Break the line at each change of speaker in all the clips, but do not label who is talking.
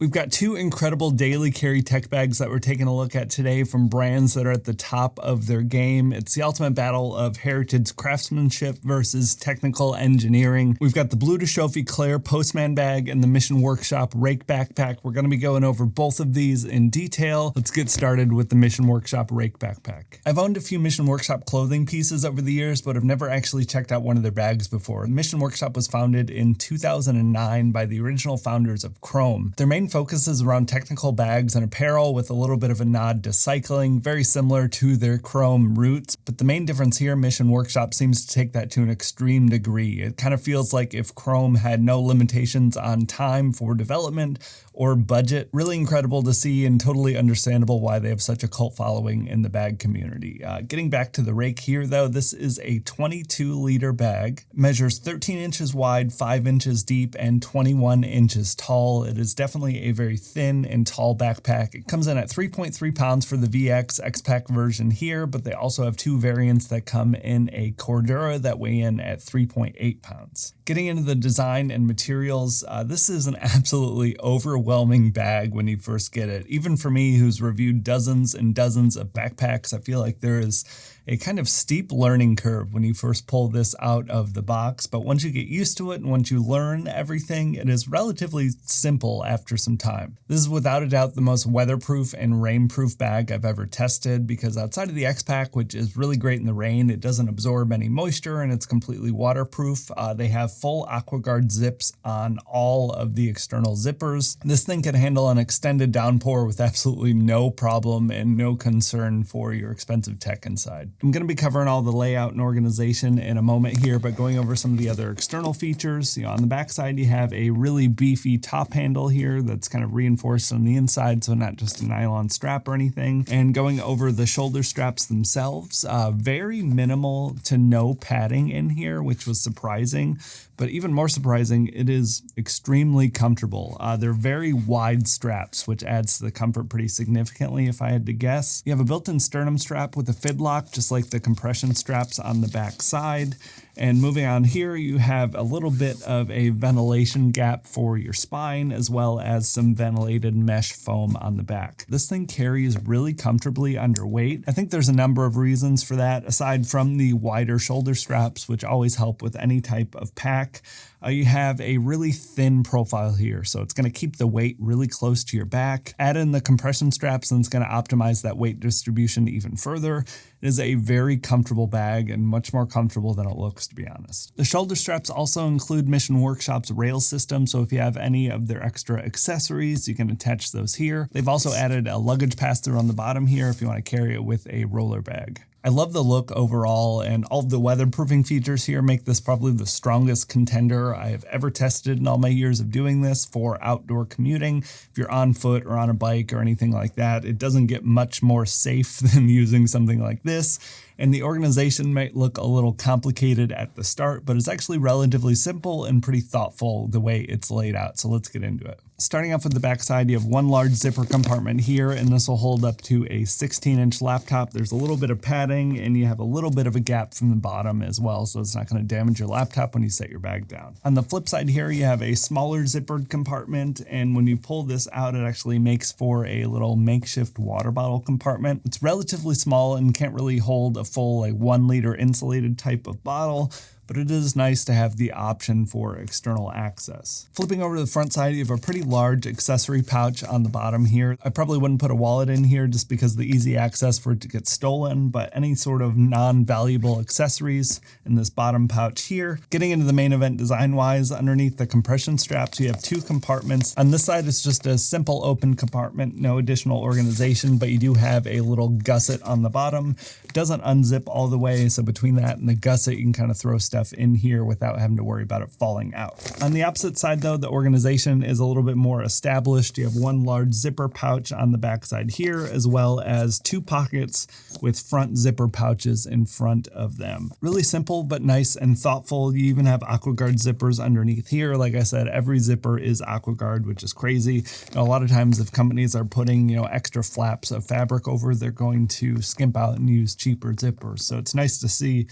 We've got two incredible daily carry tech bags that we're taking a look at today from brands that are at the top of their game. It's the ultimate battle of heritage craftsmanship versus technical engineering. We've got the Bleu de Chauffe Eclair Postman bag and the Mission Workshop RHAKE backpack. We're going to be going over both of these in detail. Let's get started with the Mission Workshop RHAKE backpack. I've owned a few Mission Workshop clothing pieces over the years, but I've never actually checked out one of their bags before. Mission Workshop was founded in 2009 by the original founders of Chrome. Their main focus is around technical bags and apparel with a little bit of a nod to cycling, very similar to their Chrome roots. But the main difference here, Mission Workshop seems to take that to an extreme degree. It kind of feels like if Chrome had no limitations on time for development or budget. Really incredible to see and totally understandable why they have such a cult following in the bag community. Getting back to the RHAKE here though, this is a 22-liter bag, measures 13 inches wide, 5 inches deep, and 21 inches tall. It is definitely a very thin and tall backpack. It comes in at 3.3 pounds for the VX X-Pack version here, but they also have two variants that come in a Cordura that weigh in at 3.8 pounds. Getting into the design and materials, this is an absolutely overwhelming bag when you first get it. Even for me, who's reviewed dozens and dozens of backpacks, I feel like there is a kind of steep learning curve when you first pull this out of the box, but once you get used to it and once you learn everything, it is relatively simple after some time. This is without a doubt the most weatherproof and rainproof bag I've ever tested, because outside of the X-Pack, which is really great in the rain, it doesn't absorb any moisture and it's completely waterproof. They have full AquaGuard zips on all of the external zippers. This thing can handle an extended downpour with absolutely no problem and no concern for your expensive tech inside. I'm going to be covering all the layout and organization in a moment here, but going over some of the other external features. On the back side, you have a really beefy top handle here that's kind of reinforced on the inside, so not just a nylon strap or anything. And going over the shoulder straps themselves, very minimal to no padding in here, which was surprising. But even more surprising, it is extremely comfortable. They're very wide straps, which adds to the comfort pretty significantly if I had to guess. You have a built-in sternum strap with a fidlock, just like the compression straps on the back side. And moving on here, you have a little bit of a ventilation gap for your spine, as well as some ventilated mesh foam on the back. This thing carries really comfortably under weight. I think there's a number of reasons for that, aside from the wider shoulder straps, which always help with any type of pack. You have a really thin profile here, so it's going to keep the weight really close to your back. Add in the compression straps and it's going to optimize that weight distribution even further. It is a very comfortable bag and much more comfortable than it looks, to be honest. The shoulder straps also include Mission Workshop's rail system, so if you have any of their extra accessories, you can attach those here. They've also added a luggage pass-through on the bottom here if you want to carry it with a roller bag. I love the look overall, and all of the weatherproofing features here make this probably the strongest contender I have ever tested in all my years of doing this for outdoor commuting. If you're on foot or on a bike or anything like that, it doesn't get much more safe than using something like this. And the organization might look a little complicated at the start, but it's actually relatively simple and pretty thoughtful the way it's laid out. So let's get into it. Starting off with the back side, you have one large zipper compartment here, and this will hold up to a 16-inch laptop. There's a little bit of padding, and you have a little bit of a gap from the bottom as well, so it's not going to damage your laptop when you set your bag down. On the flip side here, you have a smaller zippered compartment, and when you pull this out, it actually makes for a little makeshift water bottle compartment. It's relatively small and can't really hold a full 1 liter insulated type of bottle, but it is nice to have the option for external access. Flipping over to the front side, you have a pretty large accessory pouch on the bottom here. I probably wouldn't put a wallet in here just because of the easy access for it to get stolen, but any sort of non-valuable accessories in this bottom pouch here. Getting into the main event design-wise, underneath the compression straps, you have two compartments. On this side, it's just a simple open compartment, no additional organization, but you do have a little gusset on the bottom. It doesn't unzip all the way, so between that and the gusset, you can kind of throw stuff in here without having to worry about it falling out. On the opposite side though, the organization is a little bit more established. You have one large zipper pouch on the back side here, as well as two pockets with front zipper pouches in front of them. Really simple, but nice and thoughtful. You even have AquaGuard zippers underneath here. Like I said, every zipper is AquaGuard, which is crazy. A lot of times if companies are putting, extra flaps of fabric over, they're going to skimp out and use cheaper zippers. So it's nice to see,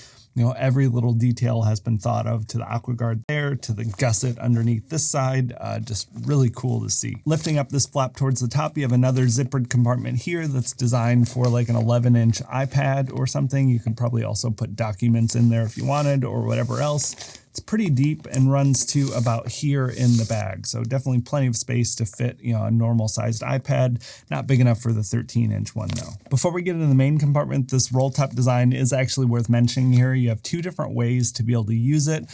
every little detail has been thought of, to the aqua guard there, to the gusset underneath this side. Just really cool to see. Lifting up this flap towards the top, you have another zippered compartment here that's designed for like an 11-inch iPad or something. You can probably also put documents in there if you wanted, or whatever else. It's pretty deep and runs to about here in the bag. So definitely plenty of space to fit, a normal sized iPad. Not big enough for the 13-inch one though. Before we get into the main compartment, this roll top design is actually worth mentioning here. You have two different ways to be able to use it.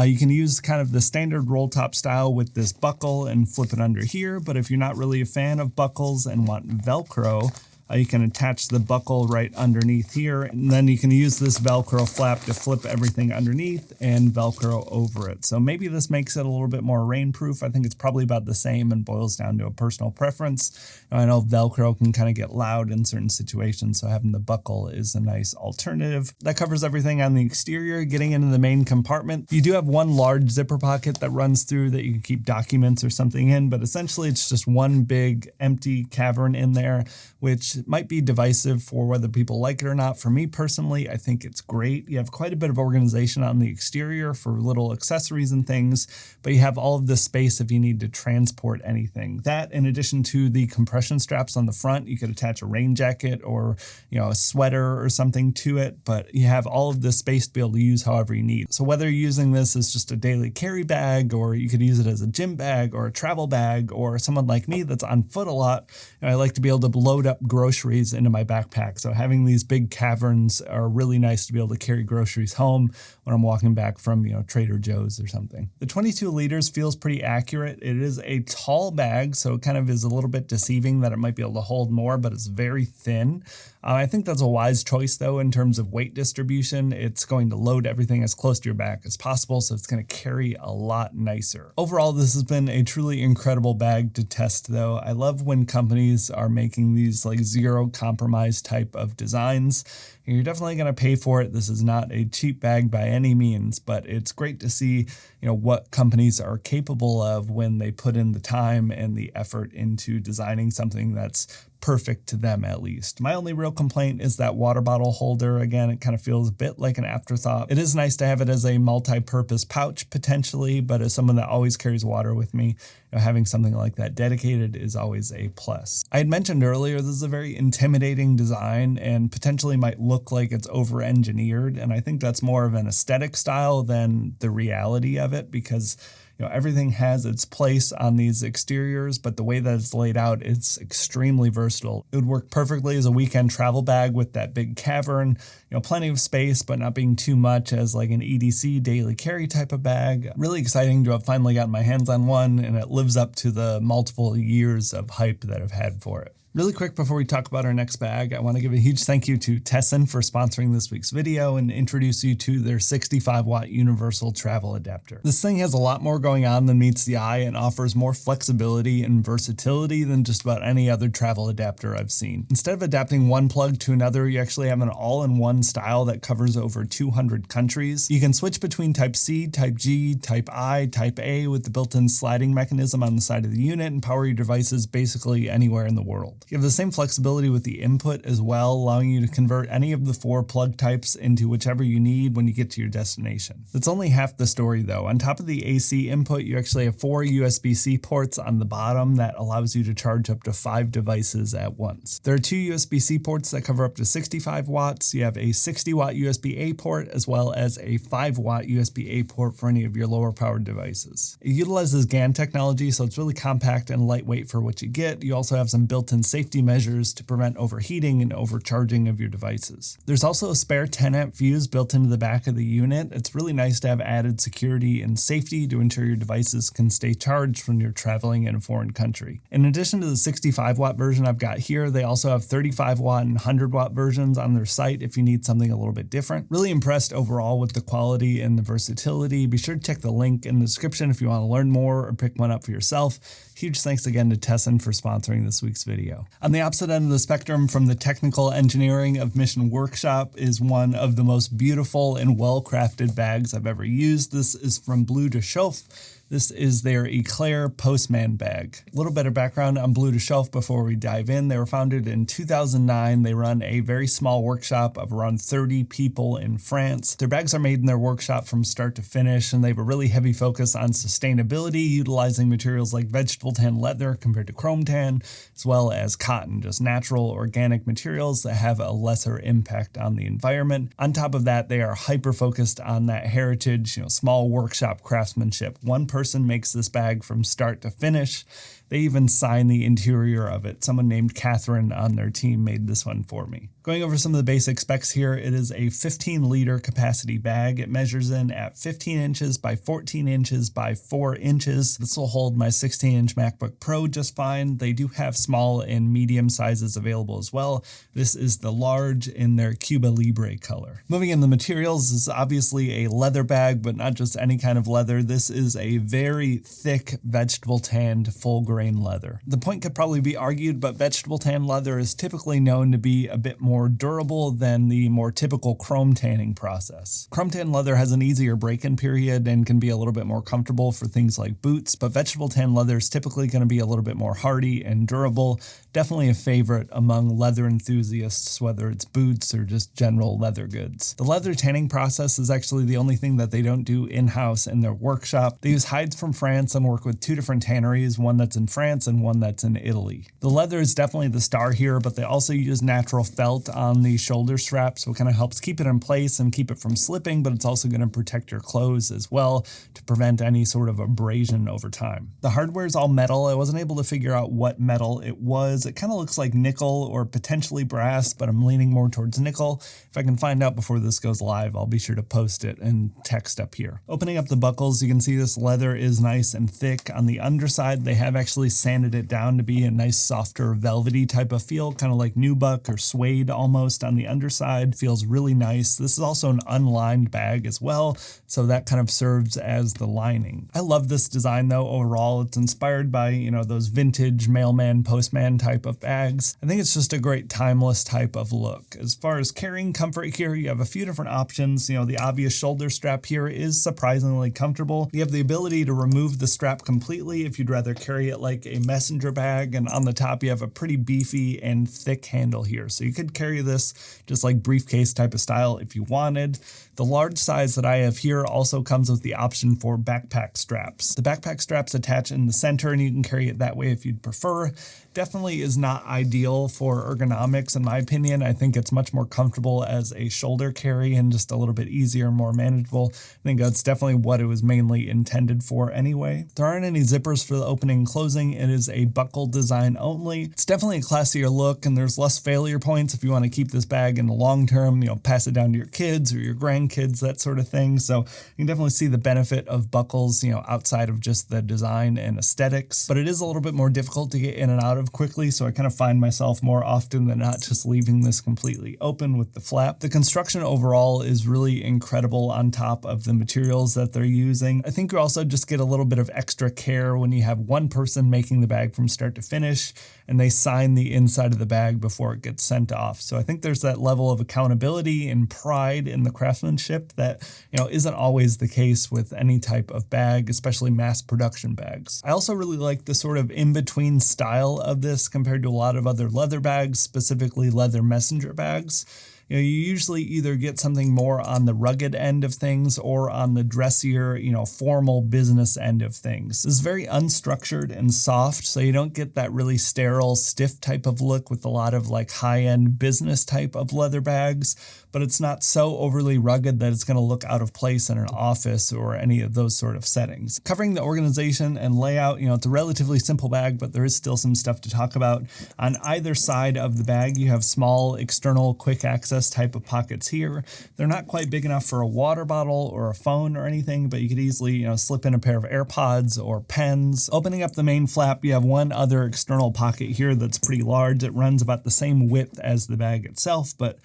You can use kind of the standard roll top style with this buckle and flip it under here. But if you're not really a fan of buckles and want Velcro, you can attach the buckle right underneath here, and then you can use this Velcro flap to flip everything underneath and Velcro over it. So maybe this makes it a little bit more rainproof. I think it's probably about the same and boils down to a personal preference. I know Velcro can kind of get loud in certain situations, so having the buckle is a nice alternative. That covers everything on the exterior. Getting into the main compartment, you do have one large zipper pocket that runs through that you can keep documents or something in, but essentially it's just one big empty cavern in there, which might be divisive for whether people like it or not. For me personally, I think it's great. You have quite a bit of organization on the exterior for little accessories and things, but you have all of this space if you need to transport anything. That, in addition to the compression straps on the front, you could attach a rain jacket or a sweater or something to it, but you have all of this space to be able to use however you need. So whether you're using this as just a daily carry bag, or you could use it as a gym bag or a travel bag, or someone like me that's on foot a lot, I like to be able to load up groceries into my backpack. So having these big caverns are really nice to be able to carry groceries home when I'm walking back from, Trader Joe's or something. The 22 liters feels pretty accurate. It is a tall bag, so it kind of is a little bit deceiving that it might be able to hold more, but it's very thin. I think that's a wise choice though, in terms of weight distribution. It's going to load everything as close to your back as possible, so it's going to carry a lot nicer. Overall, this has been a truly incredible bag to test though. I love when companies are making these like zero compromise type of designs. You're definitely going to pay for it. This is not a cheap bag by any means, but it's great to see, what companies are capable of when they put in the time and the effort into designing something that's perfect to them at least. My only real complaint is that water bottle holder. Again, it kind of feels a bit like an afterthought. It is nice to have it as a multi-purpose pouch potentially, but as someone that always carries water with me, having something like that dedicated is always a plus. I had mentioned earlier, this is a very intimidating design and potentially might look like it's over-engineered, and I think that's more of an aesthetic style than the reality of it, because everything has its place on these exteriors, but the way that it's laid out, it's extremely versatile. It would work perfectly as a weekend travel bag with that big cavern, plenty of space, but not being too much as like an EDC daily carry type of bag. Really exciting to have finally gotten my hands on one, and it lives up to the multiple years of hype that I've had for it. Really quick before we talk about our next bag, I want to give a huge thank you to Tesson for sponsoring this week's video and introduce you to their 65-watt universal travel adapter. This thing has a lot more going on than meets the eye and offers more flexibility and versatility than just about any other travel adapter I've seen. Instead of adapting one plug to another, you actually have an all-in-one style that covers over 200 countries. You can switch between Type C, Type G, Type I, Type A with the built-in sliding mechanism on the side of the unit and power your devices basically anywhere in the world. You have the same flexibility with the input as well, allowing you to convert any of the 4 plug types into whichever you need when you get to your destination. That's only half the story though. On top of the AC input, you actually have 4 USB-C ports on the bottom that allows you to charge up to 5 devices at once. There are 2 USB-C ports that cover up to 65 watts. You have a 60-watt USB-A port as well as a 5-watt USB-A port for any of your lower powered devices. It utilizes GaN technology, so it's really compact and lightweight for what you get. You also have some built-in safety measures to prevent overheating and overcharging of your devices. There's also a spare 10-amp fuse built into the back of the unit. It's really nice to have added security and safety to ensure your devices can stay charged when you're traveling in a foreign country. In addition to the 65-watt version I've got here, they also have 35-watt and 100-watt versions on their site if you need something a little bit different. Really impressed overall with the quality and the versatility. Be sure to check the link in the description if you want to learn more or pick one up for yourself. Huge thanks again to Tesson for sponsoring this week's video. On the opposite end of the spectrum from the technical engineering of Mission Workshop is one of the most beautiful and well-crafted bags I've ever used. This is from Bleu de Chauffe. This is their Eclair Postman bag. A little bit of background on Bleu de Chauffe before we dive in. They were founded in 2009. They run a very small workshop of around 30 people in France. Their bags are made in their workshop from start to finish, and they have a really heavy focus on sustainability, utilizing materials like vegetable tan leather compared to chrome tan, as well as cotton, just natural organic materials that have a lesser impact on the environment. On top of that, they are hyper-focused on that heritage, small workshop craftsmanship. One person makes this bag from start to finish. They even sign the interior of it. Someone named Catherine on their team made this one for me. Going over some of the basic specs here, it is a 15-liter capacity bag. It measures in at 15 inches by 14 inches by 4 inches. This will hold my 16-inch MacBook Pro just fine. They do have small and medium sizes available as well. This is the large in their Cuba Libre color. Moving in the materials, this is obviously a leather bag, but not just any kind of leather. This is a very thick vegetable tanned full grain leather. The point could probably be argued, but vegetable tan leather is typically known to be a bit more durable than the more typical chrome tanning process. Chrome tan leather has an easier break-in period and can be a little bit more comfortable for things like boots, but vegetable tan leather is typically going to be a little bit more hardy and durable. Definitely a favorite among leather enthusiasts, whether it's boots or just general leather goods. The leather tanning process is actually the only thing that they don't do in-house in their workshop. They use hides from France and work with 2 different tanneries, one that's in France and one that's in Italy. The leather is definitely the star here, but they also use natural felt on the shoulder straps, so it kind of helps keep it in place and keep it from slipping, but it's also going to protect your clothes as well to prevent any sort of abrasion over time. The hardware is all metal. I wasn't able to figure out what metal it was. It kind of looks like nickel or potentially brass, but I'm leaning more towards nickel. If I can find out before this goes live, I'll be sure to post it in text up here. Opening up the buckles, you can see this leather is nice and thick. On the underside, they have actually sanded it down to be a nice softer velvety type of feel, kind of like nubuck or suede almost on the underside. Feels really nice. This is also an unlined bag as well, so that kind of serves as the lining. I love this design though overall. It's inspired by, those vintage mailman, postman type of bags. I think it's just a great timeless type of look. As far as carrying comfort here, you have a few different options. The obvious shoulder strap here is surprisingly comfortable. You have the ability to remove the strap completely if you'd rather carry it like a messenger bag, and on the top you have a pretty beefy and thick handle here. So you could carry this just like briefcase type of style if you wanted. The large size that I have here also comes with the option for backpack straps. The backpack straps attach in the center and you can carry it that way if you'd prefer. Definitely is not ideal for ergonomics in my opinion. I think it's much more comfortable as a shoulder carry and just a little bit easier and more manageable. I think that's definitely what it was mainly intended for anyway. There aren't any zippers for the opening and closing. It is a buckle design only. It's definitely a classier look and there's less failure points if you want to keep this bag in the long term, pass it down to your kids or your grandkids, that sort of thing. So you can definitely see the benefit of buckles, outside of just the design and aesthetics, but it is a little bit more difficult to get in and out of quickly. So I kind of find myself more often than not just leaving this completely open with the flap. The construction overall is really incredible on top of the materials that they're using. I think you also just get a little bit of extra care when you have one person making the bag from start to finish and they sign the inside of the bag before it gets sent off. So I think there's that level of accountability and pride in the craftsmanship that, isn't always the case with any type of bag, especially mass production bags. I also really like the sort of in-between style of this compared to a lot of other leather bags, specifically leather messenger bags. You usually either get something more on the rugged end of things or on the dressier, formal business end of things. This is very unstructured and soft, so you don't get that really sterile, stiff type of look with a lot of like high-end business type of leather bags, but it's not so overly rugged that it's going to look out of place in an office or any of those sort of settings. Covering the organization and layout, it's a relatively simple bag, but there is still some stuff to talk about. On either side of the bag, you have small external quick access type of pockets here. They're not quite big enough for a water bottle or a phone or anything, but you could easily, slip in a pair of AirPods or pens. Opening up the main flap, you have one other external pocket here that's pretty large. It runs about the same width as the bag itself, but,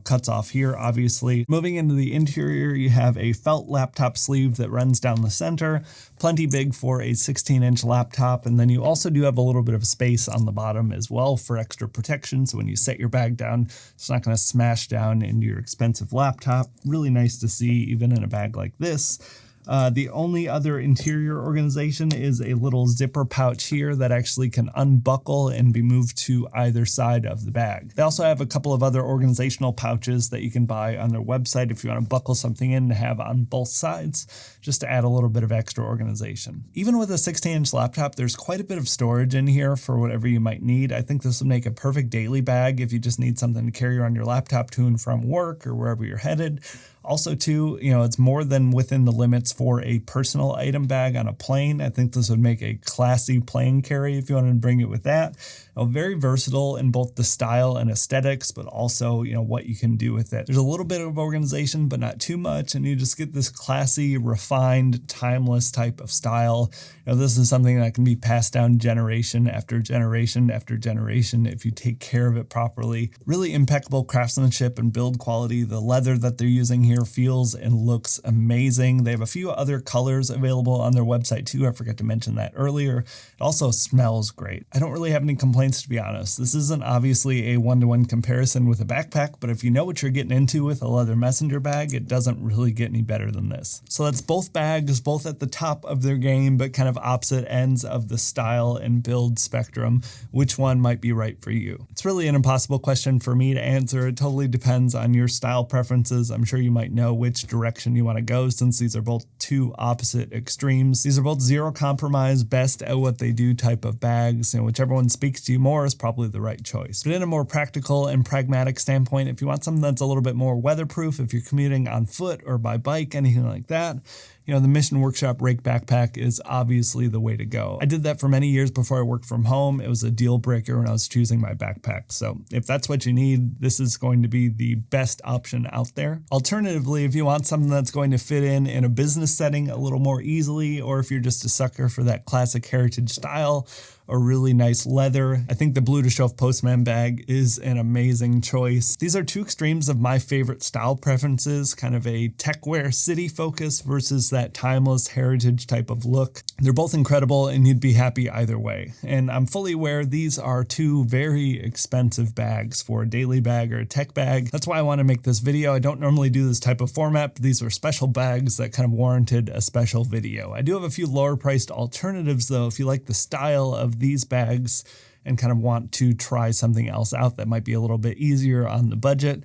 cuts off here, obviously. Moving into the interior, you have a felt laptop sleeve that runs down the center, plenty big for a 16-inch laptop, and then you also do have a little bit of space on the bottom as well for extra protection, so when you set your bag down, it's not going to smash down into your expensive laptop. Really nice to see even in a bag like this. The only other interior organization is a little zipper pouch here that actually can unbuckle and be moved to either side of the bag. They also have a couple of other organizational pouches that you can buy on their website if you want to buckle something in to have on both sides, just to add a little bit of extra organization. Even with a 16-inch laptop, there's quite a bit of storage in here for whatever you might need. I think this would make a perfect daily bag if you just need something to carry on your laptop to and from work or wherever you're headed. Also, too, it's more than within the limits for a personal item bag on a plane. I think this would make a classy plane carry if you wanted to bring it with that. Very versatile in both the style and aesthetics, but also, what you can do with it. There's a little bit of organization, but not too much, and you just get this classy, refined, timeless type of style. This is something that can be passed down generation after generation after generation if you take care of it properly. Really impeccable craftsmanship and build quality. The leather that they're using here feels and looks amazing. They have a few other colors available on their website too. I forgot to mention that earlier. It also smells great. I don't really have any complaints, to be honest. This isn't obviously a one-to-one comparison with a backpack, but if you know what you're getting into with a leather messenger bag, it doesn't really get any better than this. So that's both bags, both at the top of their game, but kind of opposite ends of the style and build spectrum. Which one might be right for you? It's really an impossible question for me to answer. It totally depends on your style preferences. I'm sure you might know which direction you want to go, since these are both two opposite extremes. These are both zero compromise, best at what they do type of bags, and whichever one speaks to you more is probably the right choice. But in a more practical and pragmatic standpoint, if you want something that's a little bit more weatherproof, if you're commuting on foot or by bike, anything like that, the Mission Workshop RHAKE backpack is obviously the way to go. I did that for many years before I worked from home. It was a deal breaker when I was choosing my backpack. So if that's what you need, this is going to be the best option out there. Alternatively, if you want something that's going to fit in a business setting a little more easily, or if you're just a sucker for that classic heritage style or really nice leather, I think the Bleu de Chauffe Postman bag is an amazing choice. These are two extremes of my favorite style preferences, kind of a techwear city focus versus that timeless heritage type of look. They're both incredible and you'd be happy either way. And I'm fully aware these are two very expensive bags for a daily bag or a tech bag. That's why I want to make this video. I don't normally do this type of format, but these were special bags that kind of warranted a special video. I do have a few lower priced alternatives though, if you like the style of these bags and kind of want to try something else out that might be a little bit easier on the budget.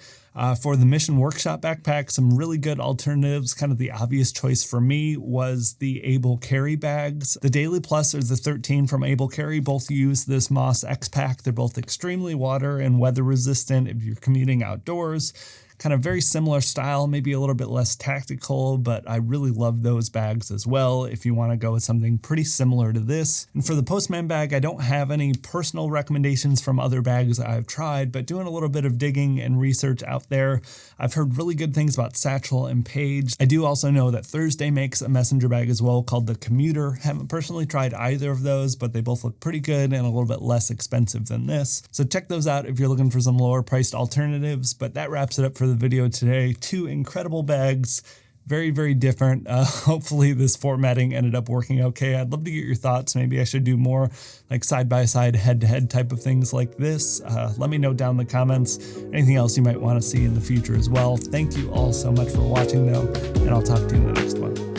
For the Mission Workshop backpack, some really good alternatives. Kind of the obvious choice for me was the Able Carry bags. The Daily Plus or the 13 from Able Carry both use this Moss X Pack. They're both extremely water and weather resistant if you're commuting outdoors. Kind of very similar style, maybe a little bit less tactical, but I really love those bags as well if you want to go with something pretty similar to this. And for the Postman bag, I don't have any personal recommendations from other bags I've tried, but doing a little bit of digging and research out there, I've heard really good things about Satchel and Page. I do also know that Thursday makes a messenger bag as well called the Commuter. Haven't personally tried either of those, but they both look pretty good and a little bit less expensive than this. So check those out if you're looking for some lower priced alternatives, but that wraps it up for the video today. Two incredible bags, very, very different. Hopefully this formatting ended up working okay. I'd love to get your thoughts. Maybe I should do more like side-by-side, head-to-head type of things like this. Let me know down in the comments anything else you might want to see in the future as well. Thank you all so much for watching though, and I'll talk to you in the next one.